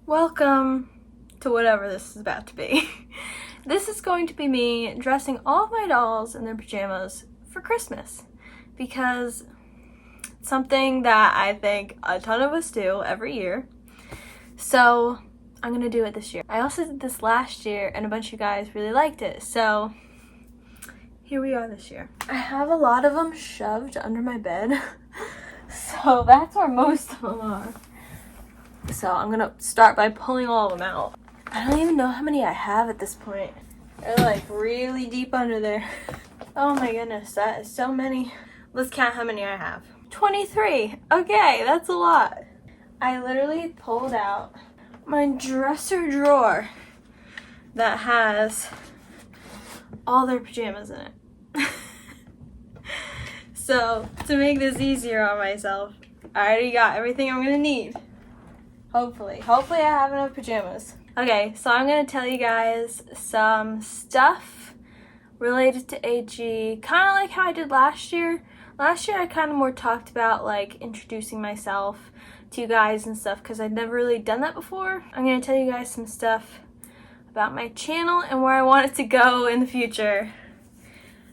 Welcome to whatever this is about to be. This is going to be me dressing all of my dolls in their pajamas for Christmas because it's something that I think a ton of us do every year. So I'm gonna do it this year. I also did this last year and a bunch of you guys really liked it. So here we are this year. I have a lot of them shoved under my bed. So that's where most of them are. So I'm gonna start by pulling all of them out. I don't even know how many I have at this point. They're like really deep under there. Oh my goodness, that is so many. Let's count how many I have. 23. Okay, that's a lot. I literally pulled out my dresser drawer that has all their pajamas in it. So to make this easier on myself, I already got everything I'm gonna need. Hopefully I have enough pajamas. Okay, so I'm gonna tell you guys some stuff related to AGIG, kind of like how I did last year. Last year I kind of more talked about like introducing myself to you guys and stuff because I'd never really done that before. I'm gonna tell you guys some stuff about my channel and where I want it to go in the future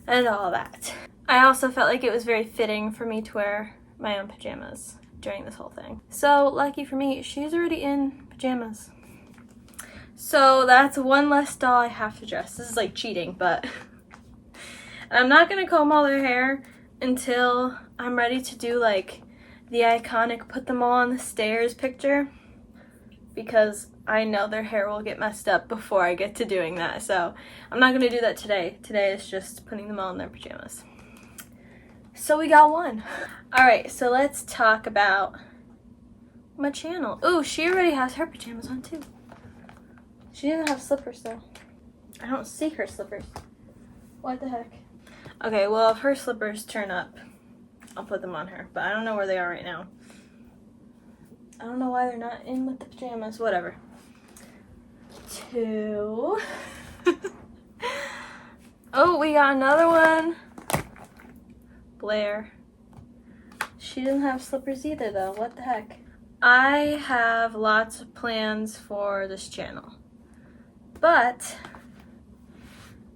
and all that. I also felt like it was very fitting for me to wear my own pajamas during this whole thing. So lucky for me, she's already in pajamas. So that's one less doll I have to dress. This is like cheating, but I'm not gonna comb all their hair until I'm ready to do like the iconic put them all on the stairs picture, because I know their hair will get messed up before I get to doing that. So I'm not gonna do that today. Today is just putting them all in their pajamas. So we got one. All right, so let's talk about my channel. Ooh, she already has her pajamas on too. She didn't have slippers though. I don't see her slippers. What the heck? Okay, well if her slippers turn up, I'll put them on her, but I don't know where they are right now. I don't know why they're not in with the pajamas, whatever. 2. Oh, we got another one. Blair. She doesn't have slippers either though, what the heck? I have lots of plans for this channel, but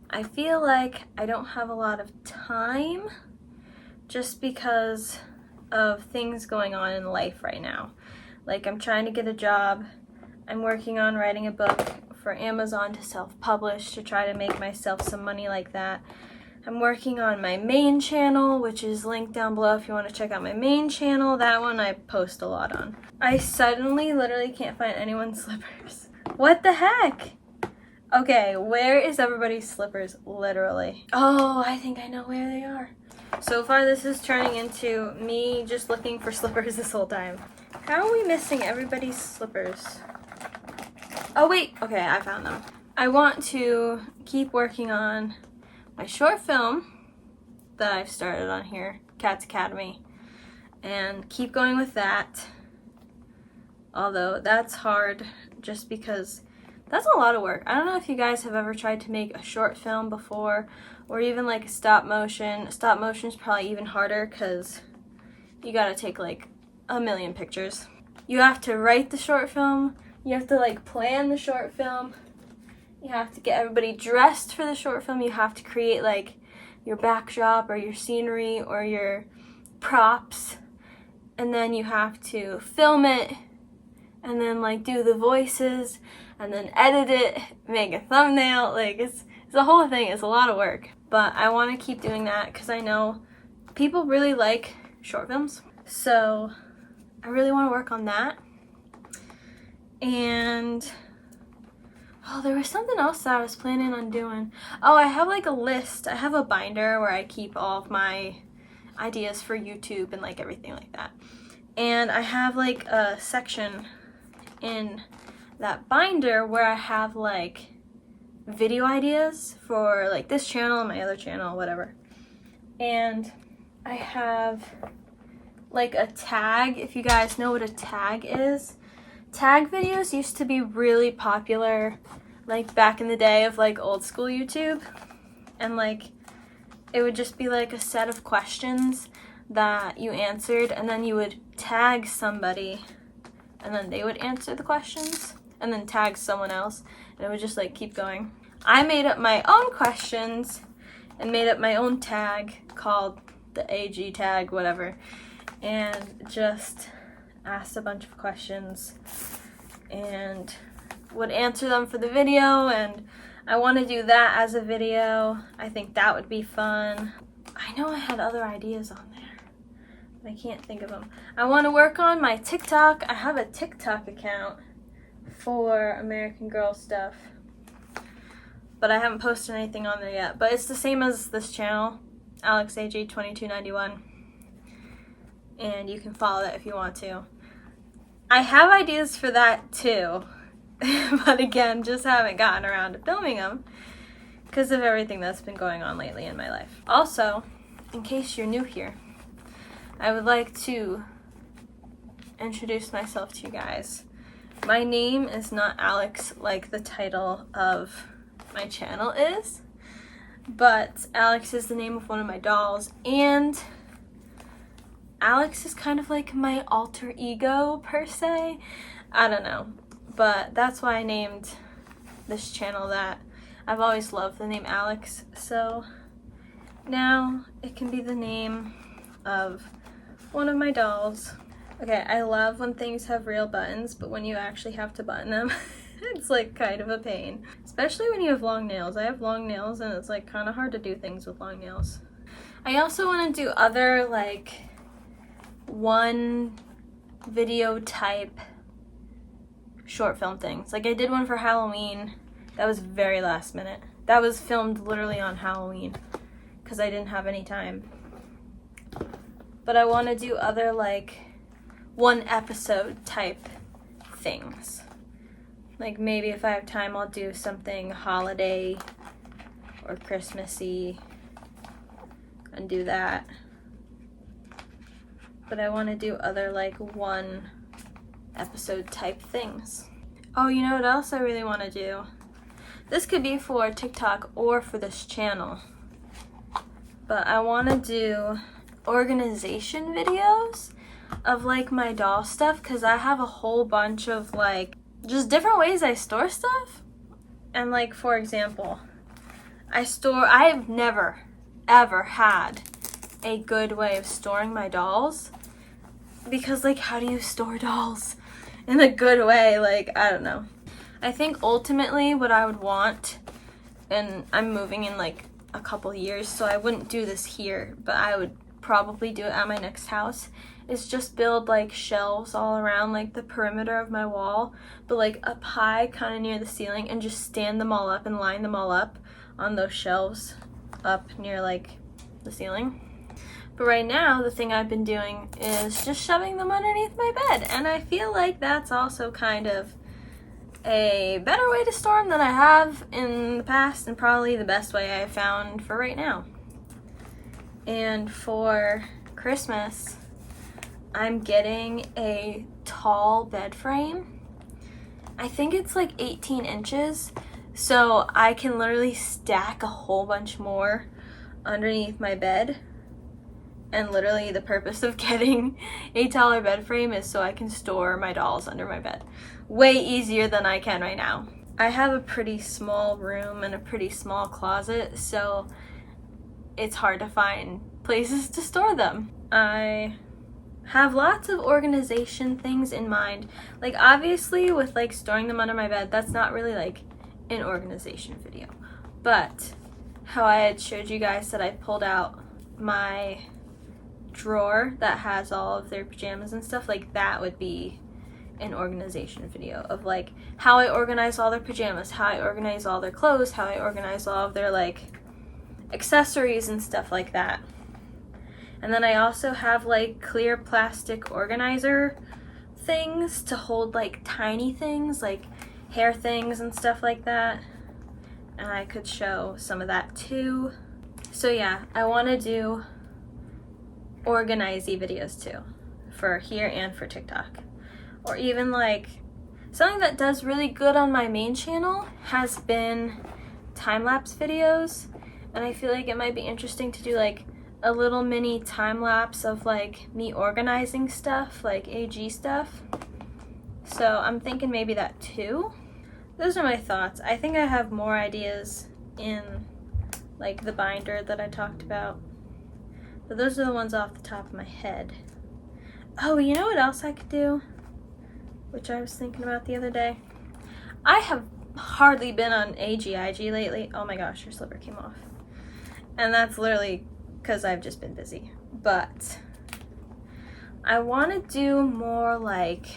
I feel like I don't have a lot of time just because of things going on in life right now. Like I'm trying to get a job, I'm working on writing a book for Amazon to self-publish to try to make myself some money like that. I'm working on my main channel, which is linked down below if you want to check out my main channel. That one I post a lot on. I suddenly literally can't find anyone's slippers. What the heck? Okay, where is everybody's slippers? Literally. Oh, I think I know where they are. So far this is turning into me just looking for slippers this whole time. How are we missing everybody's slippers? Oh wait, okay, I found them. I want to keep working on my short film that I've started on here, Cats Academy, and keep going with that. Although that's hard just because that's a lot of work. I don't know if you guys have ever tried to make a short film before, or even like a stop motion. Stop motion is probably even harder because you gotta take like a million pictures. You have to write the short film, you have to like plan the short film, you have to get everybody dressed for the short film, you have to create like your backdrop or your scenery or your props, and then you have to film it and then like do the voices and then edit it, make a thumbnail. Like it's the whole thing is a lot of work, but I want to keep doing that because I know people really like short films, so I really want to work on that. And oh, there was something else that I was planning on doing. Oh, I have like a list. I have a binder where I keep all of my ideas for YouTube and like everything like that. And I have like a section in that binder where I have like video ideas for like this channel, my other channel, whatever. And I have like a tag, if you guys know what a tag is. Tag videos used to be really popular like back in the day of like old school YouTube, and like it would just be like a set of questions that you answered and then you would tag somebody and then they would answer the questions and then tag someone else, and it would just like keep going. I made up my own questions and made up my own tag called the AG tag, whatever, and just asked a bunch of questions and would answer them for the video, and I want to do that as a video. I think that would be fun. I know I had other ideas on there, but I can't think of them. I want to work on my TikTok. I have a TikTok account for American Girl stuff, but I haven't posted anything on there yet. But it's the same as this channel, AlexAG2291, and you can follow that if you want to. I have ideas for that too, but again, just haven't gotten around to filming them because of everything that's been going on lately in my life. Also, in case you're new here, I would like to introduce myself to you guys. My name is not Alex like the title of my channel is, but Alex is the name of one of my dolls, and Alex is kind of like my alter ego per se. I don't know, but that's why I named this channel that. I've always loved the name Alex, so now it can be the name of one of my dolls. Okay, I love when things have real buttons, but when you actually have to button them, it's like kind of a pain. Especially when you have long nails. I have long nails and it's like kind of hard to do things with long nails. I also want to do other like one video type short film things. Like I did one for Halloween. That was very last minute. That was filmed literally on Halloween because I didn't have any time. But I want to do other like one episode type things. Like maybe if I have time, I'll do something holiday or Christmassy and do that. But I want to do other like one episode type things. Oh, you know what else I really want to do? This could be for TikTok or for this channel. But I want to do organization videos of like my doll stuff, because I have a whole bunch of like just different ways I store stuff. And like, for example, I've never ever had a good way of storing my dolls, because like, how do you store dolls in a good way? Like, I don't know. I think ultimately what I would want, and I'm moving in like a couple years, so I wouldn't do this here, but I would probably do it at my next house, is just build like shelves all around like the perimeter of my wall, but like up high kind of near the ceiling, and just stand them all up and line them all up on those shelves up near like the ceiling. But right now the thing I've been doing is just shoving them underneath my bed, and I feel like that's also kind of a better way to store them than I have in the past, and probably the best way I found for right now. And for Christmas, I'm getting a tall bed frame. I think it's like 18 inches, so I can literally stack a whole bunch more underneath my bed. And literally the purpose of getting a taller bed frame is so I can store my dolls under my bed. Way easier than I can right now. I have a pretty small room and a pretty small closet, so it's hard to find places to store them. I have lots of organization things in mind. Like obviously with like storing them under my bed, that's not really like an organization video. But how I had showed you guys that I pulled out my drawer that has all of their pajamas and stuff, like that would be an organization video of like how I organize all their pajamas, how I organize all their clothes, how I organize all of their like accessories and stuff like that. And then I also have like clear plastic organizer things to hold like tiny things like hair things and stuff like that, and I could show some of that too. So yeah, I want to do organize-y videos too, for here and for TikTok. Or even like something that does really good on my main channel has been time-lapse videos, and I feel like it might be interesting to do like a little mini time-lapse of like me organizing stuff, like AG stuff, So I'm thinking maybe that too. Those are my thoughts. I think I have more ideas in like the binder that I talked about. But those are the ones off the top of my head. Oh, you know what else I could do? Which I was thinking about the other day. I have hardly been on AGIG lately. Oh my gosh, your slipper came off. And that's literally because I've just been busy. But I want to do more like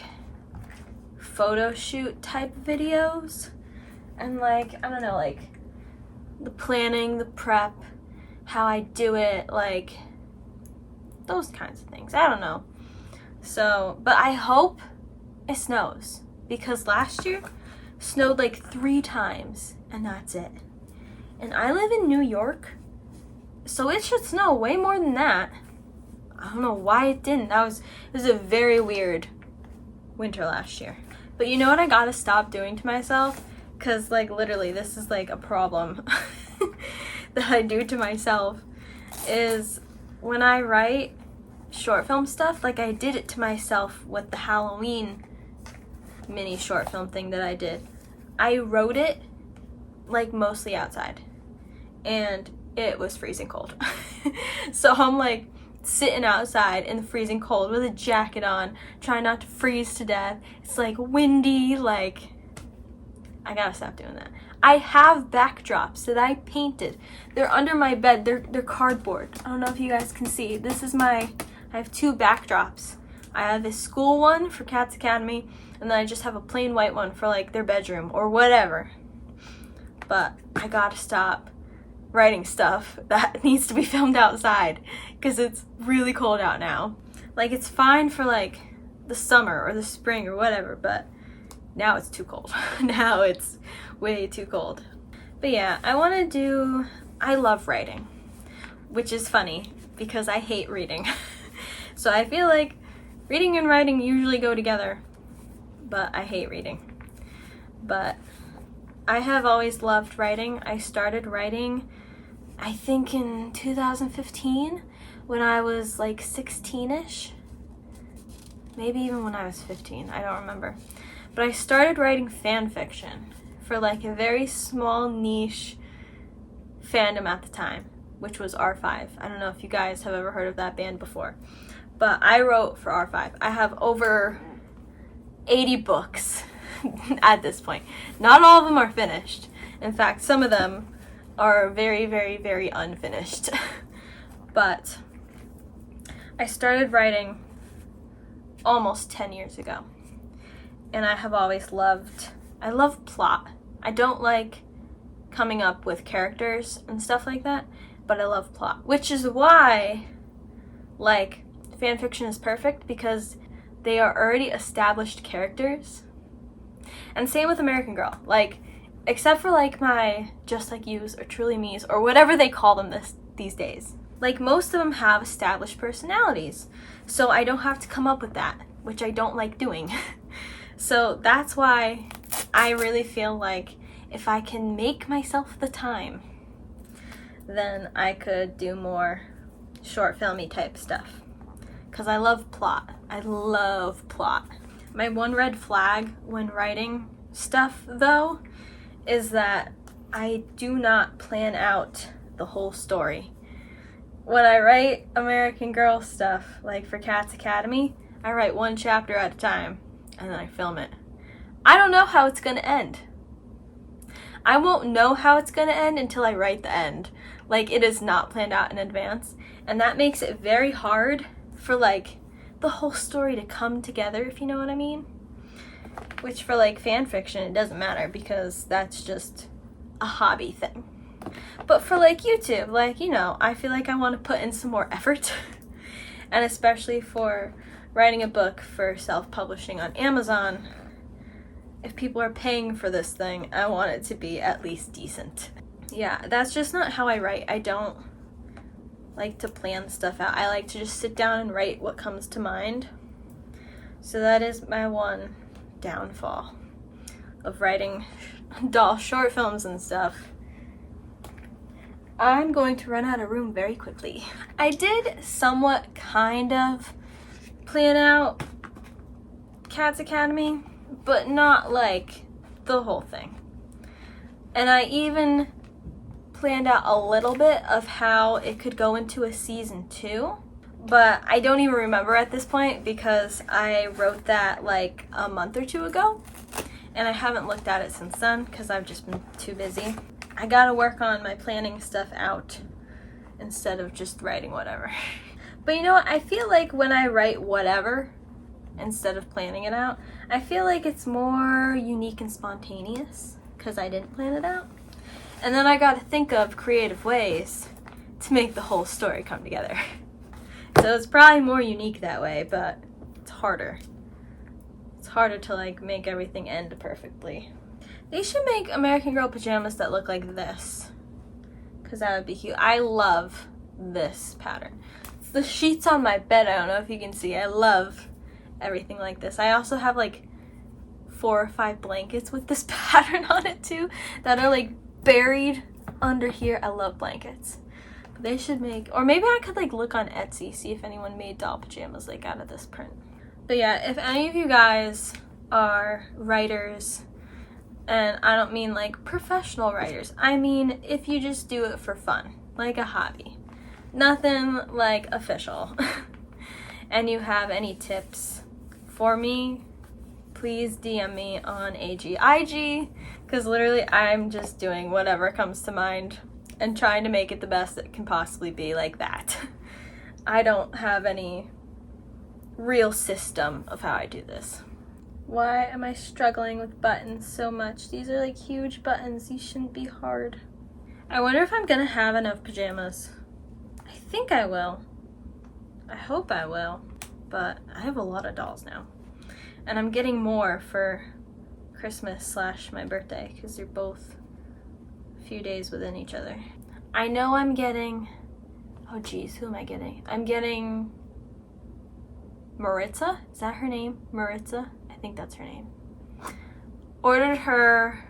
photo shoot type videos. And like, I don't know, like the planning, the prep, how I do it, like those kinds of things. I don't know. So, but I hope it snows, because last year snowed like 3 times and that's it. And I live in New York, so it should snow way more than that. I don't know why it didn't. It was a very weird winter last year. But you know what I gotta stop doing to myself? Because like literally this is like a problem that I do to myself, is when I write short film stuff, like I did it to myself with the Halloween mini short film thing that I did. I wrote it like mostly outside and it was freezing cold. So I'm like sitting outside in the freezing cold with a jacket on, trying not to freeze to death. It's like windy, like I gotta stop doing that. I have backdrops that I painted. They're under my bed. They're cardboard. I don't know if you guys can see. This is I have 2 backdrops. I have a school one for Cats Academy, and then I just have a plain white one for like their bedroom or whatever. But I gotta stop writing stuff that needs to be filmed outside because it's really cold out now. Like it's fine for like the summer or the spring or whatever, but now it's too cold. Now it's way too cold. But yeah, I love writing, which is funny because I hate reading. So I feel like reading and writing usually go together, but I hate reading. But I have always loved writing. I started writing, I think in 2015 when I was like 16-ish. Maybe even when I was 15, I don't remember. But I started writing fan fiction for like a very small niche fandom at the time, which was R5. I don't know if you guys have ever heard of that band before, but I wrote for R5. I have over 80 books at this point. Not all of them are finished. In fact, some of them are very, very, very unfinished. But I started writing almost 10 years ago. And I have always I love plot. I don't like coming up with characters and stuff like that, but I love plot. Which is why, like, fan fiction is perfect, because they are already established characters. And same with American Girl. Like, except for like my Just Like You's or Truly Me's or whatever they call them these days. Like, most of them have established personalities. So I don't have to come up with that, which I don't like doing. So that's why I really feel like if I can make myself the time, then I could do more short filmy type stuff. Because I love plot. I love plot. My one red flag when writing stuff, though, is that I do not plan out the whole story. When I write American Girl stuff, like for Cats Academy, I write 1 chapter at a time. And then I film it. I don't know how it's going to end. I won't know how it's going to end until I write the end. Like, it is not planned out in advance. And that makes it very hard for, like, the whole story to come together, if you know what I mean. Which for, like, fan fiction, it doesn't matter because that's just a hobby thing. But for, like, YouTube, like, you know, I feel like I want to put in some more effort. And especially for writing a book for self-publishing on Amazon, if people are paying for this thing, I want it to be at least decent. Yeah, that's just not how I write. I don't like to plan stuff out. I like to just sit down and write what comes to mind. So that is my one downfall of writing doll short films and stuff. I'm going to run out of room very quickly. I did somewhat kind of plan out Cats Academy, but not like the whole thing. And I even planned out a little bit of how it could go into a season 2, but I don't even remember at this point because I wrote that like a month or 2 ago, and I haven't looked at it since then because I've just been too busy. I gotta work on my planning stuff out instead of just writing whatever. But you know what? I feel like when I write whatever instead of planning it out, I feel like it's more unique and spontaneous because I didn't plan it out. And then I got to think of creative ways to make the whole story come together. So it's probably more unique that way, but it's harder. It's harder to like make everything end perfectly. They should make American Girl pajamas that look like this, because that would be cute. I love this pattern. It's the sheets on my bed. I don't know if you can see. I love everything like this. I also have like 4 or 5 blankets with this pattern on it too that are like buried under here. I love blankets. But they should make, or maybe I could like look on Etsy, see if anyone made doll pajamas like out of this print. But yeah, if any of you guys are writers, and I don't mean like professional writers, I mean if you just do it for fun, like a hobby, nothing like official, and you have any tips for me, please DM me on AGIG, because literally I'm just doing whatever comes to mind and trying to make it the best it can possibly be, like that. I don't have any real system of how I do this. Why am I struggling with buttons so much? These are like huge buttons. These shouldn't be hard. I wonder if I'm gonna have enough pajamas. I think I will. I hope I will. But I have a lot of dolls now. And I'm getting more for Christmas / my birthday because they're both a few days within each other. I know I'm getting, oh geez, who am I getting? I'm getting Maritza. Is that her name? Maritza? I think that's her name. Ordered her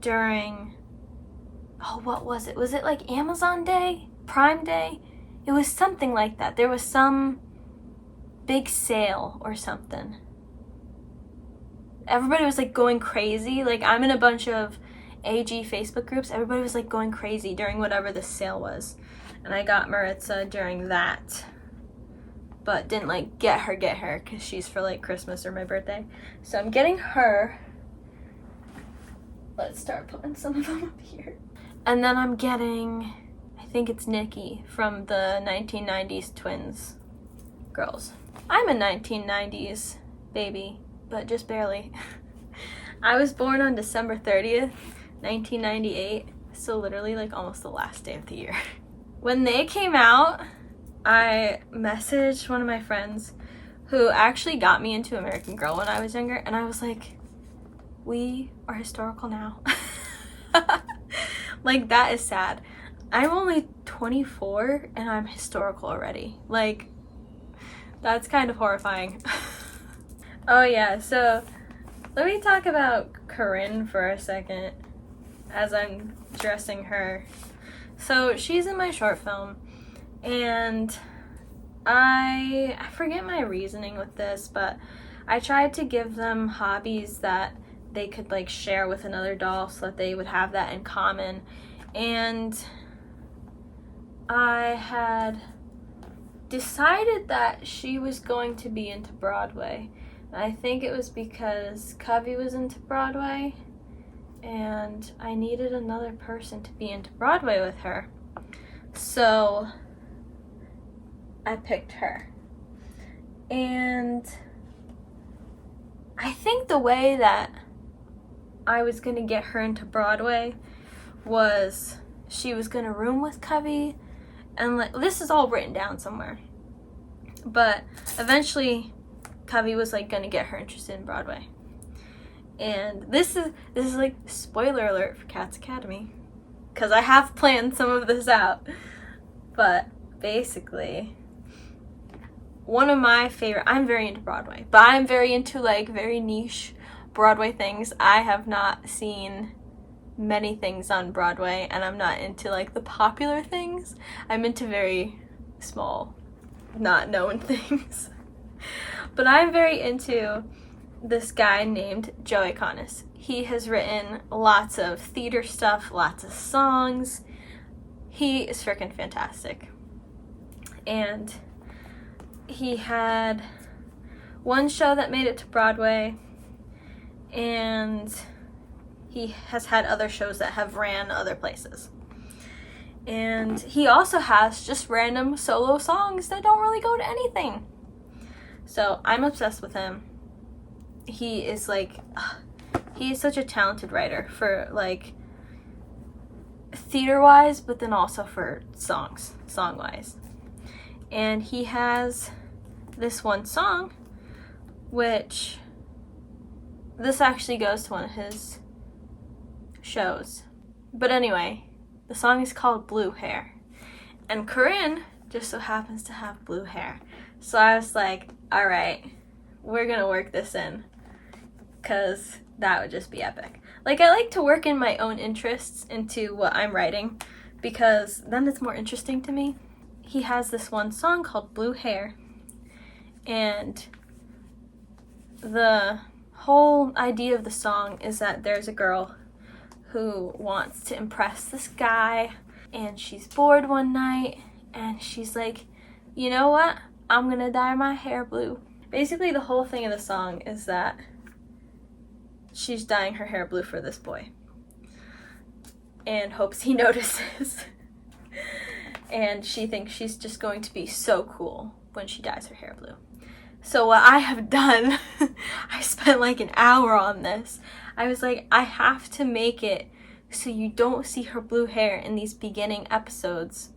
during, oh, what was it? Was it like Amazon Day? Prime Day? It was something like that. There was some big sale or something. Everybody was like going crazy. Like I'm in a bunch of AG Facebook groups. Everybody was like going crazy during whatever the sale was. And I got Maritza during that. But didn't like get her because she's for like Christmas or my birthday. So I'm getting her. Let's start putting some of them up here. And then I'm getting, I think it's Nikki from the 1990s twins girls. I'm a 1990s baby, but just barely. I was born on December 30th, 1998. So literally like almost the last day of the year. When they came out, I messaged one of my friends who actually got me into American Girl when I was younger, and I was like, we are historical now. Like, that is sad. I'm only 24 and I'm historical already. Like, that's kind of horrifying. Oh yeah, so let me talk about Corinne for a second as I'm dressing her. So she's in my short film. And I forget my reasoning with this, but I tried to give them hobbies that they could like share with another doll so that they would have that in common. And I had decided that she was going to be into Broadway. And I think it was because Covey was into Broadway and I needed another person to be into Broadway with her. So I picked her. And I think the way that I was going to get her into Broadway was she was going to room with Covey, and like this is all written down somewhere. But eventually Covey was like going to get her interested in Broadway. And this is like spoiler alert for Cats Academy, cuz I have planned some of this out. But basically, one of my favorite, I'm very into Broadway, but I'm very into like very niche Broadway things. I have not seen many things on Broadway, and I'm not into like the popular things. I'm into very small, not known things. But I'm very into this guy named Joey Conis. He has written lots of theater stuff, lots of songs. He is freaking fantastic. And he had one show that made it to Broadway, and he has had other shows that have ran other places. And he also has just random solo songs that don't really go to anything. So I'm obsessed with him. He is such a talented writer for like theater wise, but then also for song wise. And he has this one song, which this actually goes to one of his shows. But anyway, the song is called Blue Hair. And Corinne just so happens to have blue hair. So I was like, all right, we're gonna work this in, because that would just be epic. Like, I like to work in my own interests into what I'm writing, because then it's more interesting to me. He has this one song called Blue Hair, and the whole idea of the song is that there's a girl who wants to impress this guy, and she's bored one night, and she's like, you know what? I'm gonna dye my hair blue. Basically, the whole thing of the song is that she's dyeing her hair blue for this boy and hopes he notices. And she thinks she's just going to be so cool when she dyes her hair blue. So what I have done, I spent like an hour on this. I was like, I have to make it so you don't see her blue hair in these beginning episodes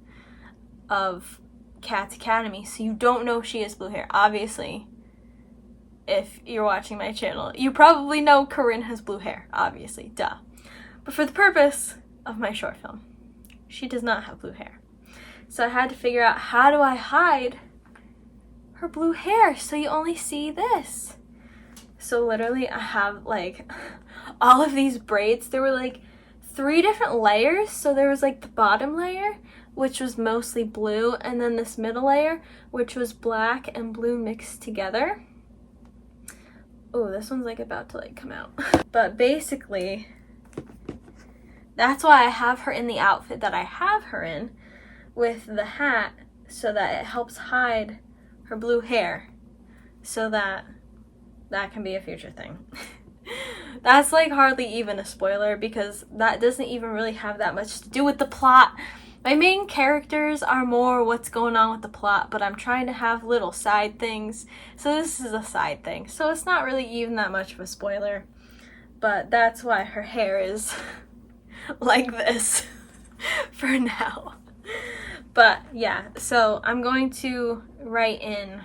of Cat's Academy, so you don't know she has blue hair. Obviously, if you're watching my channel, you probably know Corinne has blue hair, obviously, duh. But for the purpose of my short film, she does not have blue hair. So I had to figure out, how do I hide her blue hair so you only see this? So literally I have like all of these braids. There were like 3 different layers. So there was like the bottom layer, which was mostly blue, and then this middle layer, which was black and blue mixed together. Oh, this one's like about to like come out. But basically, that's why I have her in the outfit that I have her in, with the hat, so that it helps hide her blue hair, so that can be a future thing. That's like hardly even a spoiler, because that doesn't even really have that much to do with the plot. My main characters are more what's going on with the plot, but I'm trying to have little side things. So this is a side thing. So it's not really even that much of a spoiler. But that's why her hair is like this for now. But yeah, so I'm going to write in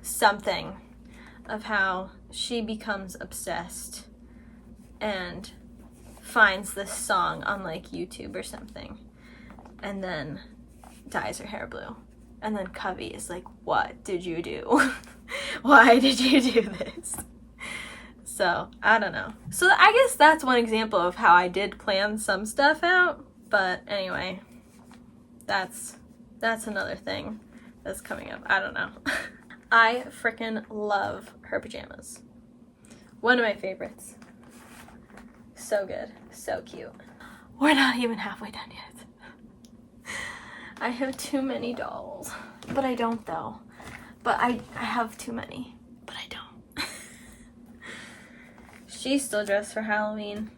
something of how she becomes obsessed and finds this song on like YouTube or something, and then dyes her hair blue. And then Covey is like, what did you do? Why did you do this? So, I don't know. So I guess that's one example of how I did plan some stuff out. But anyway, that's another thing that's coming up. I don't know. I freaking love her pajamas. One of my favorites. So good. So cute. We're not even halfway done yet. I have too many dolls. But I don't though. But I have too many. But I don't. She's still dressed for Halloween.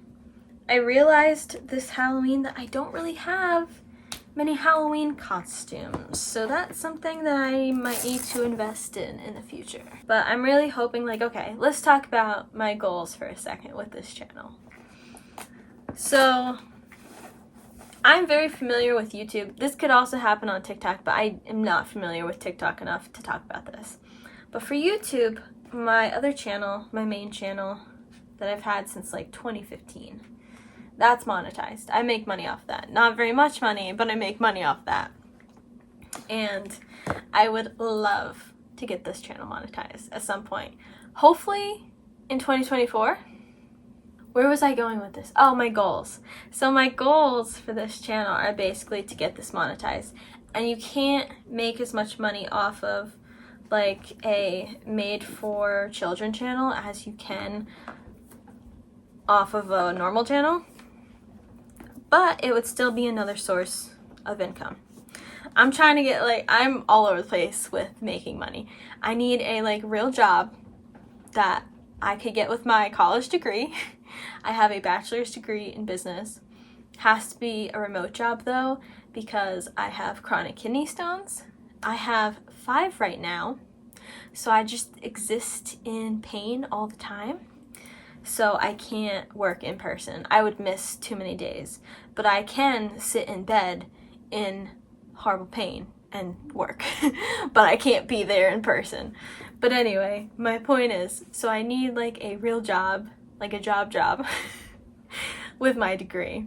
I realized this Halloween that I don't really have many Halloween costumes. So that's something that I might need to invest in the future. But I'm really hoping, like, okay, let's talk about my goals for a second with this channel. So I'm very familiar with YouTube. This could also happen on TikTok, but I am not familiar with TikTok enough to talk about this. But for YouTube, my other channel, my main channel that I've had since like 2015, that's monetized. I make money off that. Not very much money, but I make money off that. And I would love to get this channel monetized at some point. Hopefully in 2024. Where was I going with this? Oh, my goals. So my goals for this channel are basically to get this monetized. And you can't make as much money off of like a made for children channel as you can off of a normal channel, but it would still be another source of income. I'm trying to get, like, I'm all over the place with making money. I need a like real job that I could get with my college degree. I have a bachelor's degree in business. Has to be a remote job though, because I have chronic kidney stones. I have 5 right now, so I just exist in pain all the time. So I can't work in person. I would miss too many days. But I can sit in bed in horrible pain and work. But I can't be there in person. But anyway, my point is, so I need like a real job, like a job with my degree.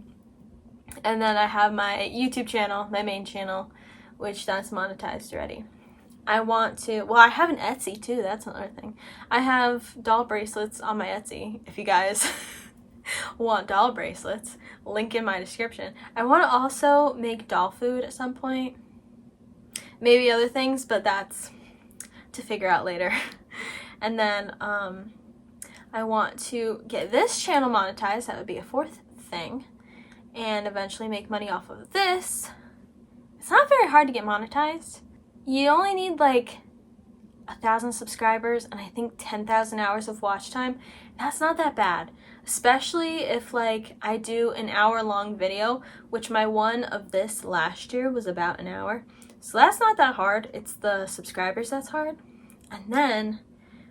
And then I have my YouTube channel, my main channel, which that's monetized already. I want to, well, I have an Etsy too, that's another thing. I have doll bracelets on my Etsy, if you guys want doll bracelets, link in my description. I want to also make doll food at some point. Maybe other things, but that's to figure out later. And then I want to get this channel monetized, that would be a 4th thing, and eventually make money off of this. It's not very hard to get monetized. You only need like 1,000 subscribers and I think 10,000 hours of watch time. That's not that bad, especially if like I do an hour-long video, which my one of this last year was about an hour. So that's not that hard. It's the subscribers that's hard. And then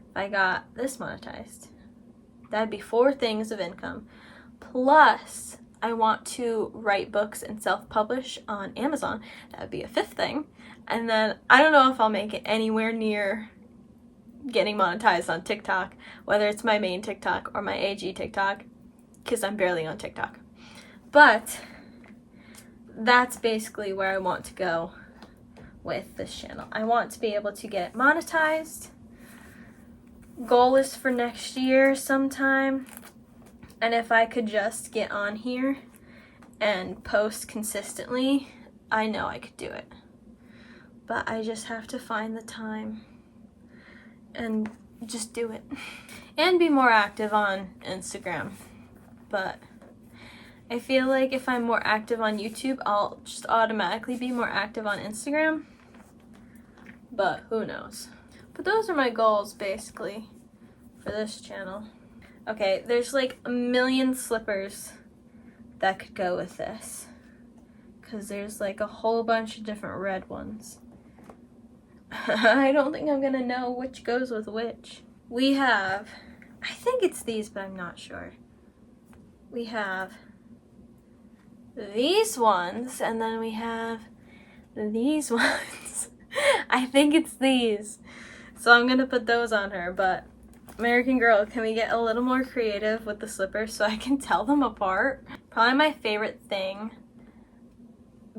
if I got this monetized, that'd be 4 things of income. Plus, I want to write books and self-publish on Amazon. That would be a 5th thing. And then I don't know if I'll make it anywhere near getting monetized on TikTok, whether it's my main TikTok or my AGIG TikTok, because I'm barely on TikTok. But that's basically where I want to go with this channel. I want to be able to get monetized. Goal is for next year sometime. And if I could just get on here and post consistently, I know I could do it. But I just have to find the time and just do it. And be more active on Instagram. But I feel like if I'm more active on YouTube, I'll just automatically be more active on Instagram. But who knows. But those are my goals basically for this channel. Okay, there's like a million slippers that could go with this, because there's like a whole bunch of different red ones. I don't think I'm gonna know which goes with which. We have, I think it's these, but I'm not sure. We have these ones, and then we have these ones. I think it's these. So I'm gonna put those on her, but American Girl, can we get a little more creative with the slippers so I can tell them apart? Probably my favorite thing,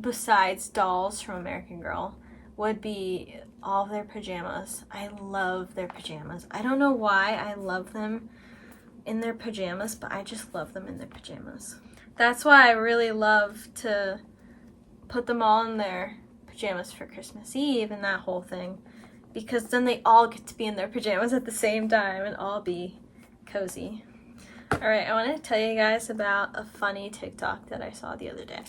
besides dolls from American Girl, would be all of their pajamas. I love their pajamas. I don't know why I love them in their pajamas, but I just love them in their pajamas. That's why I really love to put them all in their pajamas for Christmas Eve and that whole thing, because then they all get to be in their pajamas at the same time and all be cozy. Alright, I want to tell you guys about a funny TikTok that I saw the other day,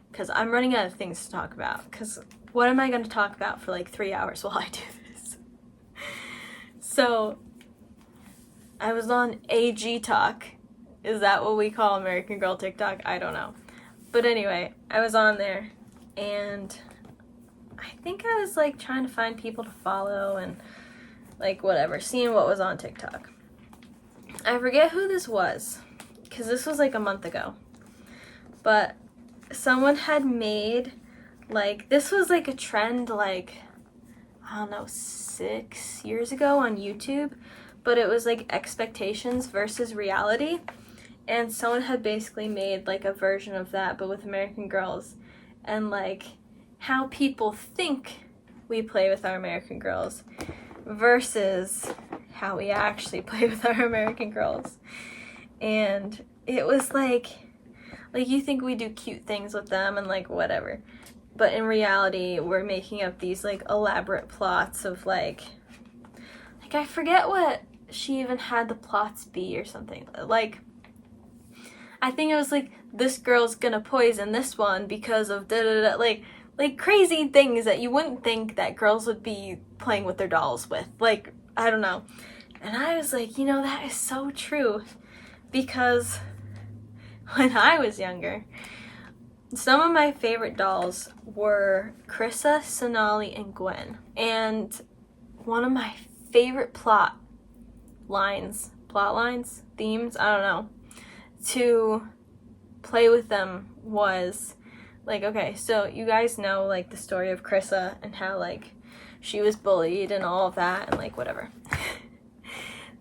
because I'm running out of things to talk about, because what am I going to talk about for like 3 hours while I do this? So, I was on AGIG Talk. Is that what we call American Girl TikTok? I don't know. But anyway, I was on there, and I think I was like trying to find people to follow and like whatever, seeing what was on TikTok. I forget who this was, because this was like a month ago. But someone had made, like, this was like a trend like, I don't know, 6 years ago on YouTube, but it was like expectations versus reality. And someone had basically made like a version of that, but with American Girls, and like how people think we play with our American Girls versus how we actually play with our American Girls. And it was like you think we do cute things with them and like whatever. but in reality we're making up these like elaborate plots of like I forget what she even had the plots be or something. Like, I think it was like, this girl's gonna poison this one because of da-da-da, like crazy things that you wouldn't think that girls would be playing with their dolls with. Like, I don't know. And I was like, you know, that is so true. Because when I was younger, some of my favorite dolls were Krissa, Sonali, and Gwen. And one of my favorite plot lines, themes, I don't know, to play with them was like, okay, so you guys know like the story of Krissa and how like she was bullied and all of that and like whatever.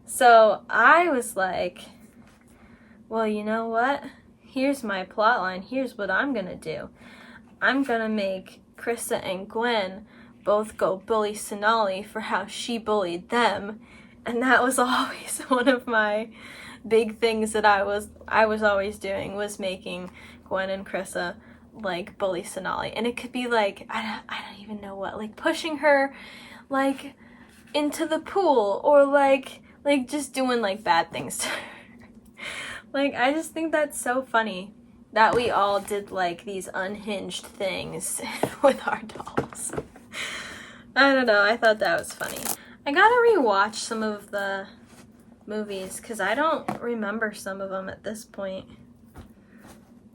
So I was like, well, you know what? Here's my plot line. Here's what I'm gonna do. I'm gonna make Krissa and Gwen both go bully Sonali for how she bullied them. And that was always one of my big things that I was always doing, was making Gwen and Krissa like bully Sonali. And it could be like, I don't even know what, like pushing her like into the pool, or like just doing like bad things to her. Like, I just think that's so funny that we all did like these unhinged things with our dolls. I don't know, I thought that was funny. I gotta rewatch some of the movies because I don't remember some of them at this point.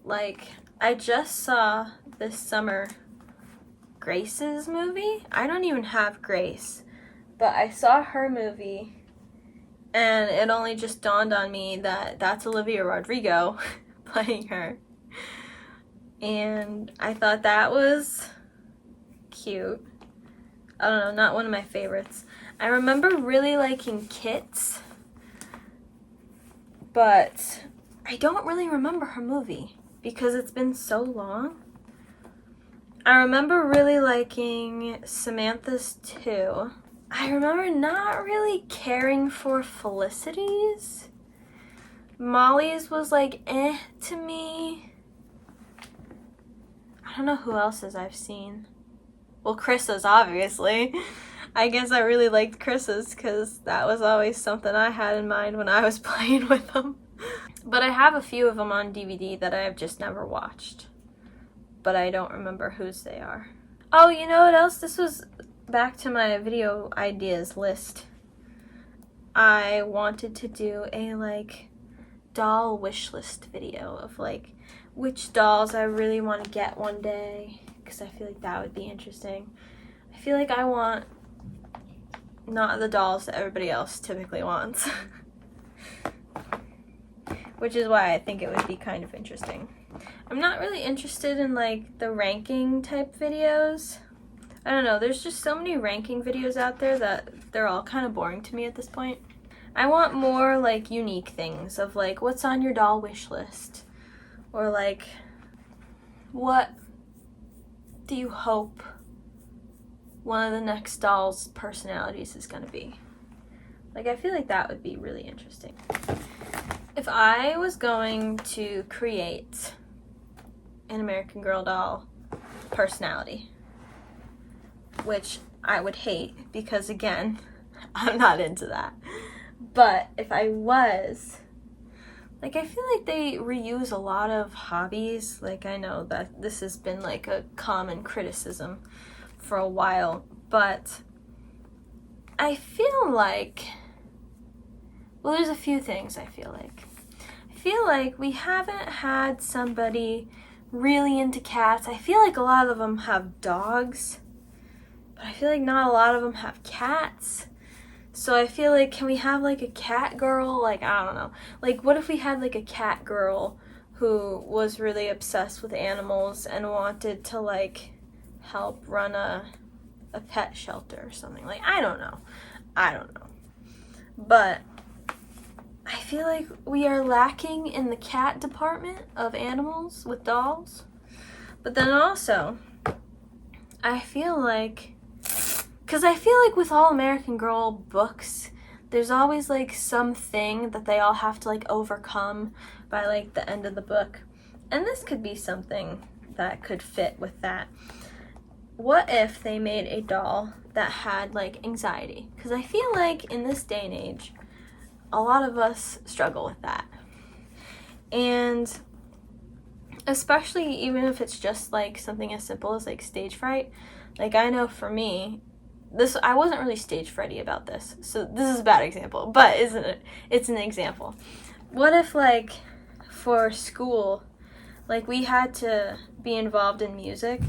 Like, I just saw this summer Grace's movie. I don't even have Grace, but I saw her movie and it only just dawned on me that that's Olivia Rodrigo playing her. And I thought that was cute. I don't know, not one of my favorites. I remember really liking Kits, but I don't really remember her movie because it's been so long. I remember really liking Samantha's too. I remember not really caring for Felicity's. Molly's was like to me. I don't know who else's I've seen. Well, Krissa's, obviously. I guess I really liked Krissa's because that was always something I had in mind when I was playing with them. But I have a few of them on DVD that I have just never watched. But I don't remember whose they are. Oh, you know what else? This was back to my video ideas list. I wanted to do a like doll wish list video of like which dolls I really want to get one day, because I feel like that would be interesting. I feel like I want not the dolls that everybody else typically wants. Which is why I think it would be kind of interesting. I'm not really interested in like the ranking type videos. I don't know, there's just so many ranking videos out there that they're all kind of boring to me at this point. I want more like unique things of like what's on your doll wish list, or like what do you hope one of the next doll's personalities is going to be. Like, I feel like that would be really interesting. If I was going to create an American Girl doll personality, which I would hate because, again, I'm not into that. But if I was, like, I feel like they reuse a lot of hobbies. Like, I know that this has been, like, a common criticism for a while, but I feel like, well, there's a few things I feel like. I feel like we haven't had somebody really into cats. I feel like a lot of them have dogs, but I feel like not a lot of them have cats. So I feel like, can we have like a cat girl? Like, I don't know. Like, what if we had like a cat girl who was really obsessed with animals and wanted to like help run a pet shelter or something? Like, I don't know. But I feel like we are lacking in the cat department of animals with dolls. But then also, I feel like, because I feel like with all American Girl books, there's always like something that they all have to like overcome by like the end of the book. And this could be something that could fit with that. What if they made a doll that had like anxiety? Because I feel like in this day and age, a lot of us struggle with that. And especially even if it's just like something as simple as like stage fright. Like I know for me, I wasn't really stage frighty about this. So this is a bad example, but isn't it? It's an example. What if like for school, like we had to be involved in music,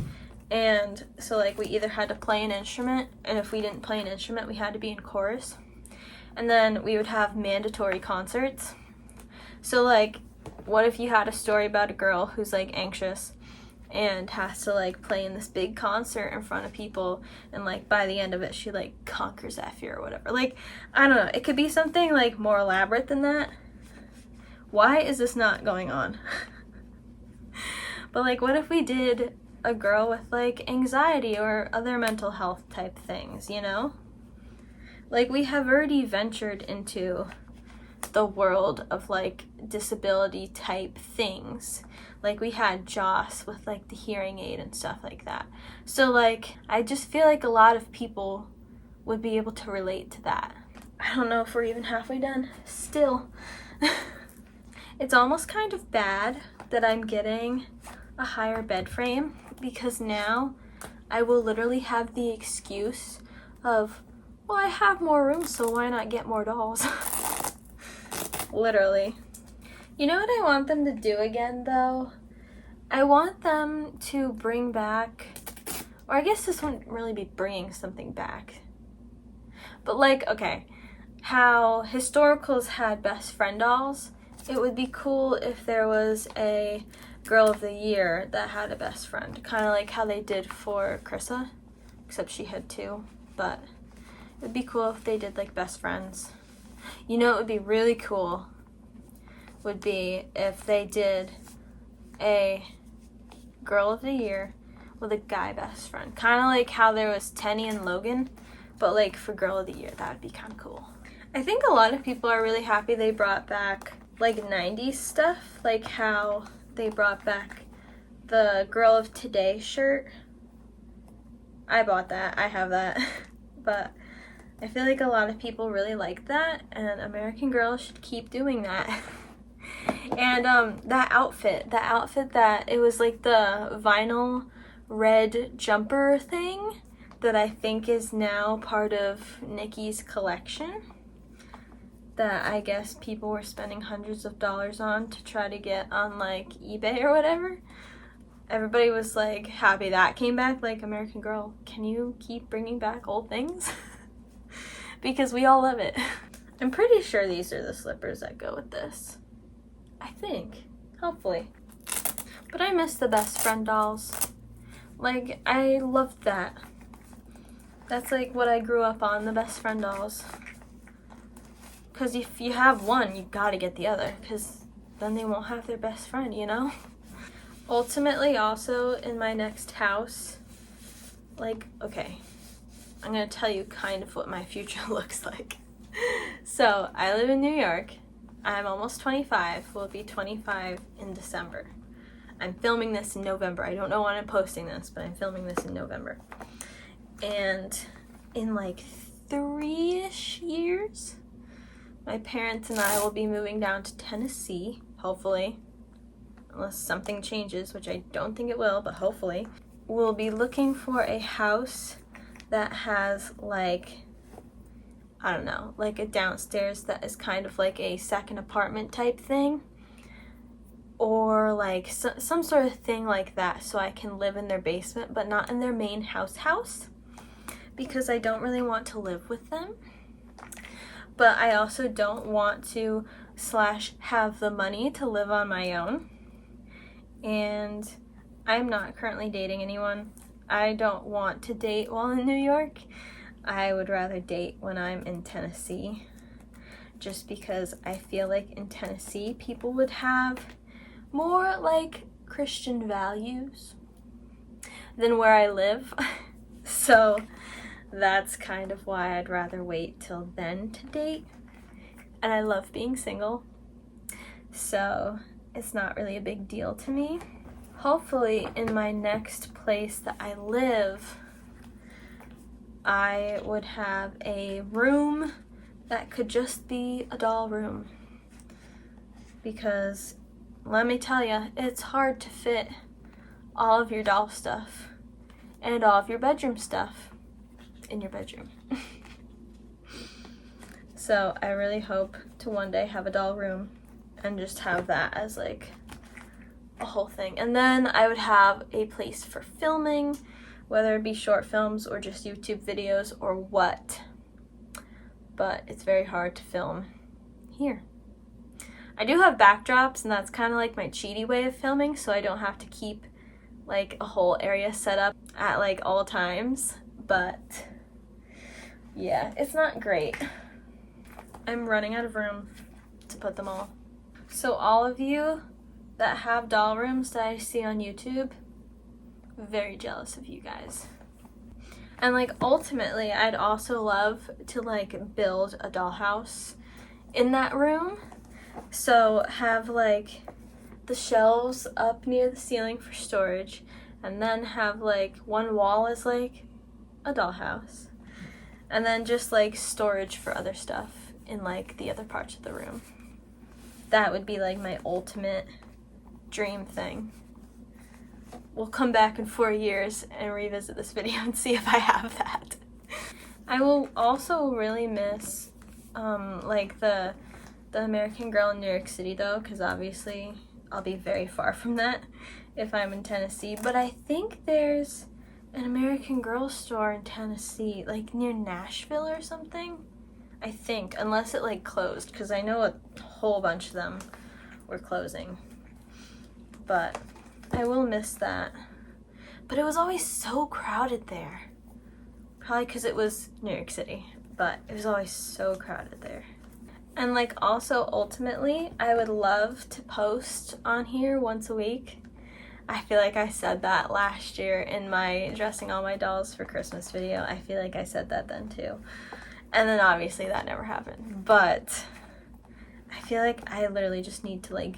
and so like we either had to play an instrument, and if we didn't play an instrument, we had to be in chorus. And then we would have mandatory concerts. So like, what if you had a story about a girl who's like anxious and has to like play in this big concert in front of people, and like by the end of it she like conquers that fear or whatever. Like, I don't know, it could be something like more elaborate than that. Why is this not going on? But like, what if we did a girl with like anxiety or other mental health type things, you know? Like, we have already ventured into the world of like disability type things. Like we had Joss with like the hearing aid and stuff like that. So like, I just feel like a lot of people would be able to relate to that. I don't know if we're even halfway done still. It's almost kind of bad that I'm getting a higher bed frame, because now I will literally have the excuse of, well, I have more room, so why not get more dolls? Literally. You know what I want them to do again, though? I want them to bring back, or I guess this wouldn't really be bringing something back, but like, okay, how historicals had best friend dolls, it would be cool if there was a girl of the year that had a best friend, kind of like how they did for Krissa, except she had two. But it would be cool if they did like best friends. You know, it would be really cool would be if they did a girl of the year with a guy best friend, kind of like how there was Tenny and Logan, but like for girl of the year. That would be kind of cool. I think a lot of people are really happy they brought back like 90s stuff, like how they brought back the Girl of Today shirt. I bought that. I have that. But I feel like a lot of people really like that, and American Girl should keep doing that. And that outfit that it was like the vinyl red jumper thing that I think is now part of Nikki's collection, that I guess people were spending hundreds of dollars on to try to get on like eBay or whatever. Everybody was like happy that came back. Like, American Girl, can you keep bringing back old things? Because we all love it. I'm pretty sure these are the slippers that go with this. I think, hopefully. But I miss the best friend dolls. Like, I loved that. That's like what I grew up on, the best friend dolls. Because if you have one, you gotta get the other, because then they won't have their best friend, you know? Ultimately, also, in my next house, like, okay, I'm gonna tell you kind of what my future looks like. So, I live in New York. I'm almost 25. Will be 25 in December. I'm filming this in November. I don't know when I'm posting this, but I'm filming this in November. And in like 3-ish years, my parents and I will be moving down to Tennessee, hopefully, unless something changes, which I don't think it will, but hopefully. We'll be looking for a house that has like, I don't know, like a downstairs that is kind of like a second apartment type thing, or like some sort of thing like that, so I can live in their basement but not in their main house, because I don't really want to live with them. But I also don't want to / have the money to live on my own. And I'm not currently dating anyone. I don't want to date while in New York. I would rather date when I'm in Tennessee, just because I feel like in Tennessee people would have more like Christian values than where I live. So that's kind of why I'd rather wait till then to date. And I love being single, so it's not really a big deal to me. hopefully in my next place that I live, I would have a room that could just be a doll room. Because let me tell you, it's hard to fit all of your doll stuff and all of your bedroom stuff in your bedroom. So I really hope to one day have a doll room and just have that as like a whole thing. And then I would have a place for filming, whether it be short films or just YouTube videos or what. But it's very hard to film here. I do have backdrops, and that's kind of like my cheaty way of filming, so I don't have to keep like a whole area set up at like all times. But yeah, it's not great. I'm running out of room to put them all. So all of you that have doll rooms that I see on YouTube, very jealous of you guys. And like ultimately, I'd also love to like build a dollhouse in that room. So have like the shelves up near the ceiling for storage, and then have like one wall as like a dollhouse, and then just like storage for other stuff in like the other parts of the room. That would be like my ultimate dream thing. We'll come back in 4 years and revisit this video and see if I have that. I will also really miss like the American Girl in New York City though, because obviously I'll be very far from that if I'm in Tennessee. But I think there's an American Girl store in Tennessee, like near Nashville or something. I think, unless it like closed, because I know a whole bunch of them were closing. But I will miss that. But it was always so crowded there. Probably because it was New York City, but it was always so crowded there. And like also ultimately, I would love to post on here once a week. I feel like I said that last year in my dressing all my dolls for Christmas video. I feel like I said that then too. And then obviously that never happened. But I feel like I literally just need to like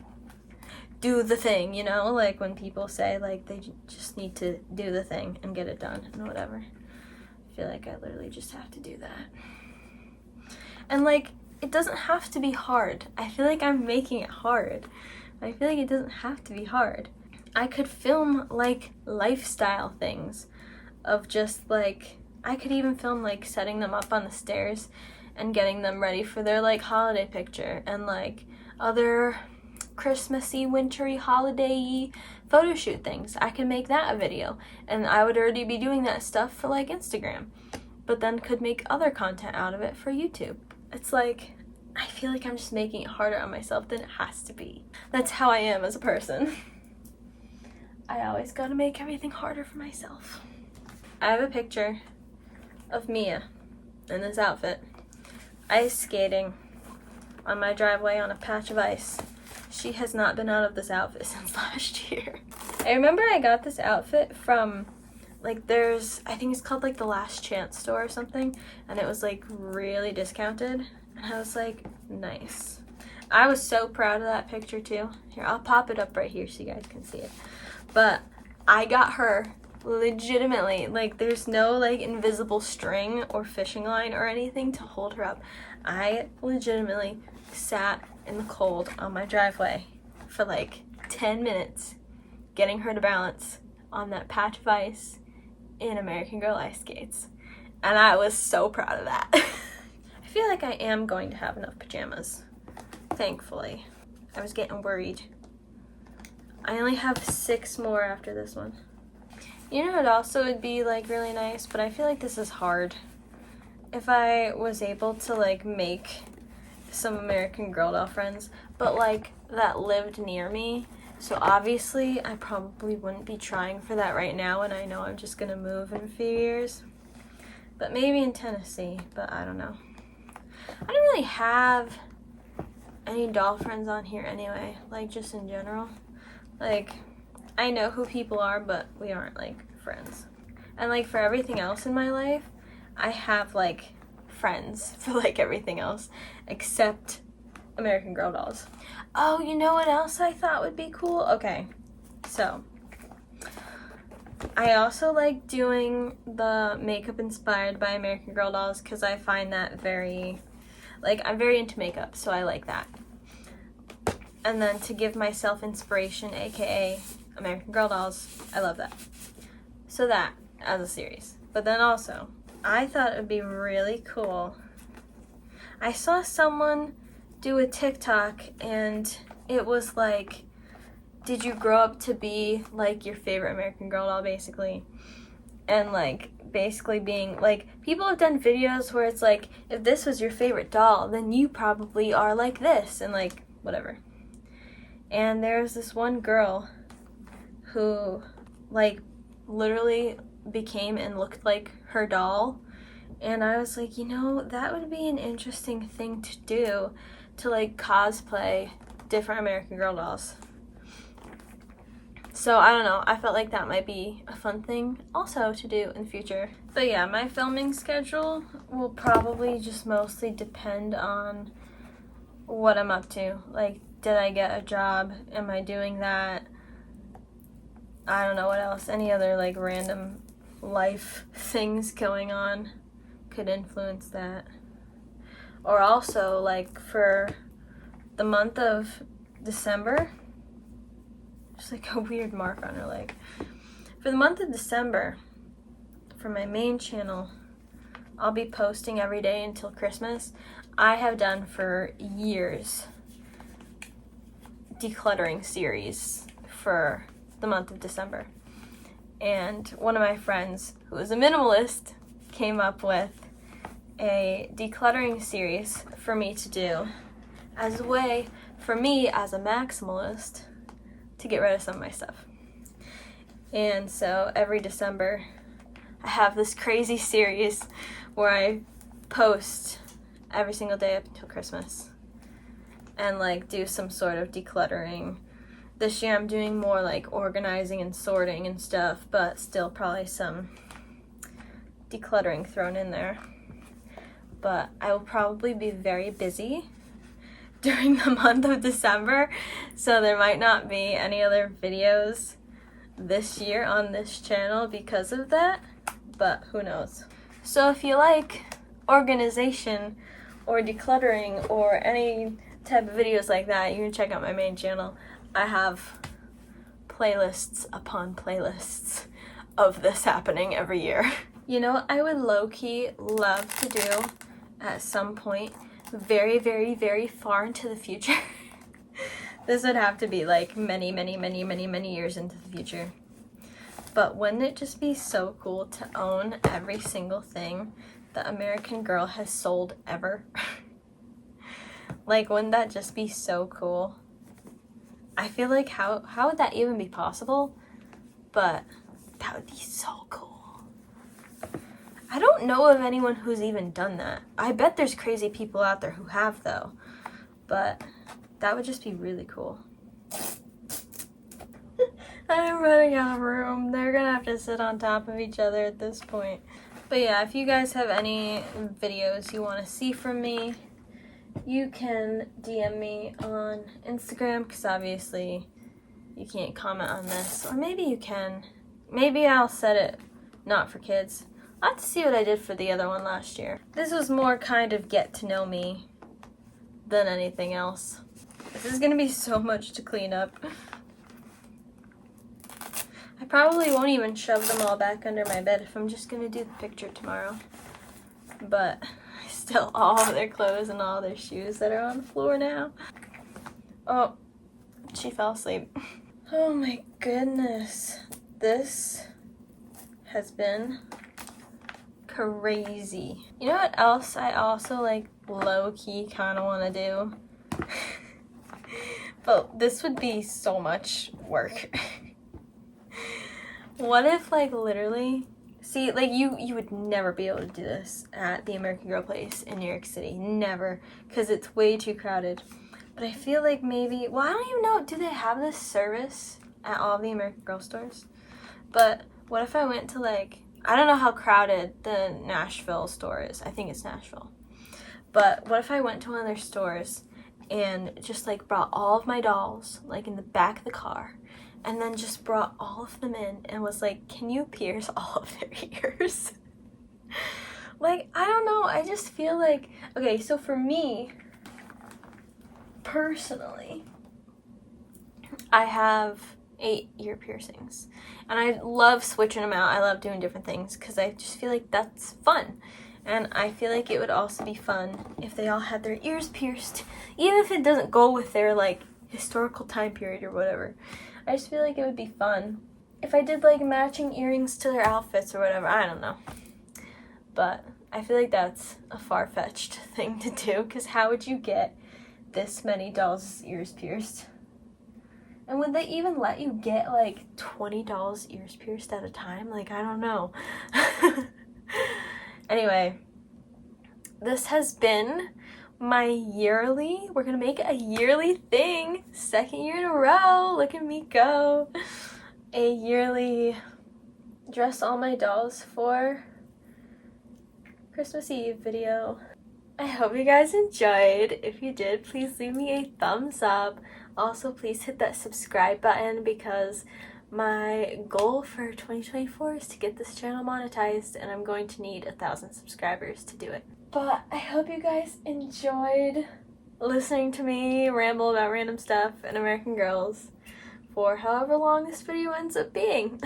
do the thing, you know? Like when people say like they just need to do the thing and get it done and whatever. I feel like I literally just have to do that. And like, it doesn't have to be hard. I feel like I'm making it hard. I feel like it doesn't have to be hard. I could film like lifestyle things of just like, I could even film like setting them up on the stairs and getting them ready for their like holiday picture, and like other Christmassy, wintry, holiday-y photo shoot things. I could make that a video, and I would already be doing that stuff for like Instagram, but then could make other content out of it for YouTube. It's like, I feel like I'm just making it harder on myself than it has to be. That's how I am as a person. I always gotta make everything harder for myself. I have a picture of Mia in this outfit, ice skating on my driveway on a patch of ice. She has not been out of this outfit since last year. I remember I got this outfit from like I think it's called like the Last Chance store or something, and it was like really discounted, and I was like, nice. I was so proud of that picture too. Here, I'll pop it up right here so you guys can see it. But I got her legitimately, like there's no like invisible string or fishing line or anything to hold her up. I legitimately sat in the cold on my driveway for like 10 minutes getting her to balance on that patch of ice in American Girl ice skates, and I was so proud of that. I feel like I am going to have enough pajamas, thankfully. I was getting worried. I only have 6 more after this one. You know, it also would be like really nice, but I feel like this is hard. If I was able to like make some American Girl doll friends, but like that lived near me. So obviously I probably wouldn't be trying for that right now, and I know I'm just gonna move in a few years. But maybe in Tennessee, but I don't know. I don't really have any doll friends on here anyway, like just in general. Like, I know who people are, but we aren't like friends. And like for everything else in my life, I have like friends for like everything else except American Girl dolls. Oh, you know what else I thought would be cool? Okay, so I also like doing the makeup inspired by American Girl dolls because I find that very, like, I'm very into makeup, so I like that. And then to give myself inspiration, aka American Girl dolls, I love that. So that as a series. But then also, I thought it would be really cool. I saw someone do a TikTok and it was like, did you grow up to be like your favorite American Girl doll, basically? And like basically being like, people have done videos where it's like, if this was your favorite doll, then you probably are like this, and like whatever. And there's this one girl who like literally became and looked like her doll, and I was like, you know, that would be an interesting thing to do, to like cosplay different American Girl dolls. So I don't know, I felt like that might be a fun thing also to do in the future. But yeah, my filming schedule will probably just mostly depend on what I'm up to. Like, did I get a job? Am I doing that? I don't know what else. Any other like random life things going on could influence that. Or also, like, for the month of December, just like a weird mark on her leg. For the month of December, for my main channel, I'll be posting every day until Christmas. I have done for years decluttering series for the month of December. And one of my friends, who is a minimalist, came up with a decluttering series for me to do as a way for me as a maximalist to get rid of some of my stuff. And so every December I have this crazy series where I post every single day up until Christmas and like do some sort of decluttering. This year I'm doing more like organizing and sorting and stuff, but still probably some decluttering thrown in there. But I will probably be very busy during the month of December, so there might not be any other videos this year on this channel because of that, but who knows. So if you like organization or decluttering or any type of videos like that, you can check out my main channel. I have playlists upon playlists of this happening every year. You know what I would low-key love to do at some point very, very, very far into the future? This would have to be like many, many, many, many, many years into the future. But wouldn't it just be so cool to own every single thing that American Girl has sold ever? Like, wouldn't that just be so cool? I feel like how would that even be possible? But that would be so cool. I don't know of anyone who's even done that. I bet there's crazy people out there who have, though. But that would just be really cool. I'm running out of room. They're gonna have to sit on top of each other at this point. But yeah, if you guys have any videos you want to see from me, you can DM me on Instagram, because obviously you can't comment on this. Or maybe you can. Maybe I'll set it not for kids. I'll have to see what I did for the other one last year. This was more kind of get to know me than anything else. This is gonna be so much to clean up. I probably won't even shove them all back under my bed if I'm just gonna do the picture tomorrow. But still, all of their clothes and all their shoes that are on the floor now. Oh, she fell asleep. Oh my goodness. This has been crazy. You know what else I also like low-key kind of want to do? But this would be so much work. What if, like, literally, see, like, you would never be able to do this at the American Girl place in New York City. Never. Because it's way too crowded. But I feel like maybe, well, I don't even know, do they have this service at all of the American Girl stores? But what if I went to, like, I don't know how crowded the Nashville store is. I think it's Nashville. But what if I went to one of their stores and just like brought all of my dolls like in the back of the car, and then just brought all of them in and was like, can you pierce all of their ears? Like, I don't know, I just feel like, okay, so for me personally, I have 8 ear piercings, and I love switching them out. I love doing different things because I just feel like that's fun. And I feel like it would also be fun if they all had their ears pierced, even if it doesn't go with their like historical time period or whatever. I just feel like it would be fun if I did like matching earrings to their outfits or whatever. I don't know, but I feel like that's a far-fetched thing to do, because how would you get this many dolls' ears pierced? And would they even let you get like 20 dolls' ears pierced at a time? Like, I don't know. Anyway, this has been my yearly, we're gonna make it a yearly thing, 2nd year in a row, look at me go, a yearly dress all my dolls for Christmas Eve video. I hope you guys enjoyed. If you did, please leave me a thumbs up. Also, please hit that subscribe button, because my goal for 2024 is to get this channel monetized, and I'm going to need 1,000 subscribers to do it. But I hope you guys enjoyed listening to me ramble about random stuff and American Girls for however long this video ends up being.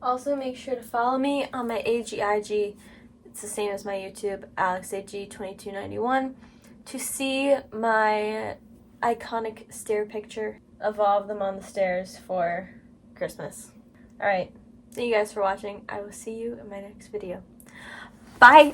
Also, make sure to follow me on my AGIG. It's the same as my YouTube, AlexAG2291, to see my iconic stair picture of all of them on the stairs for Christmas. Alright, thank you guys for watching. I will see you in my next video. Bye!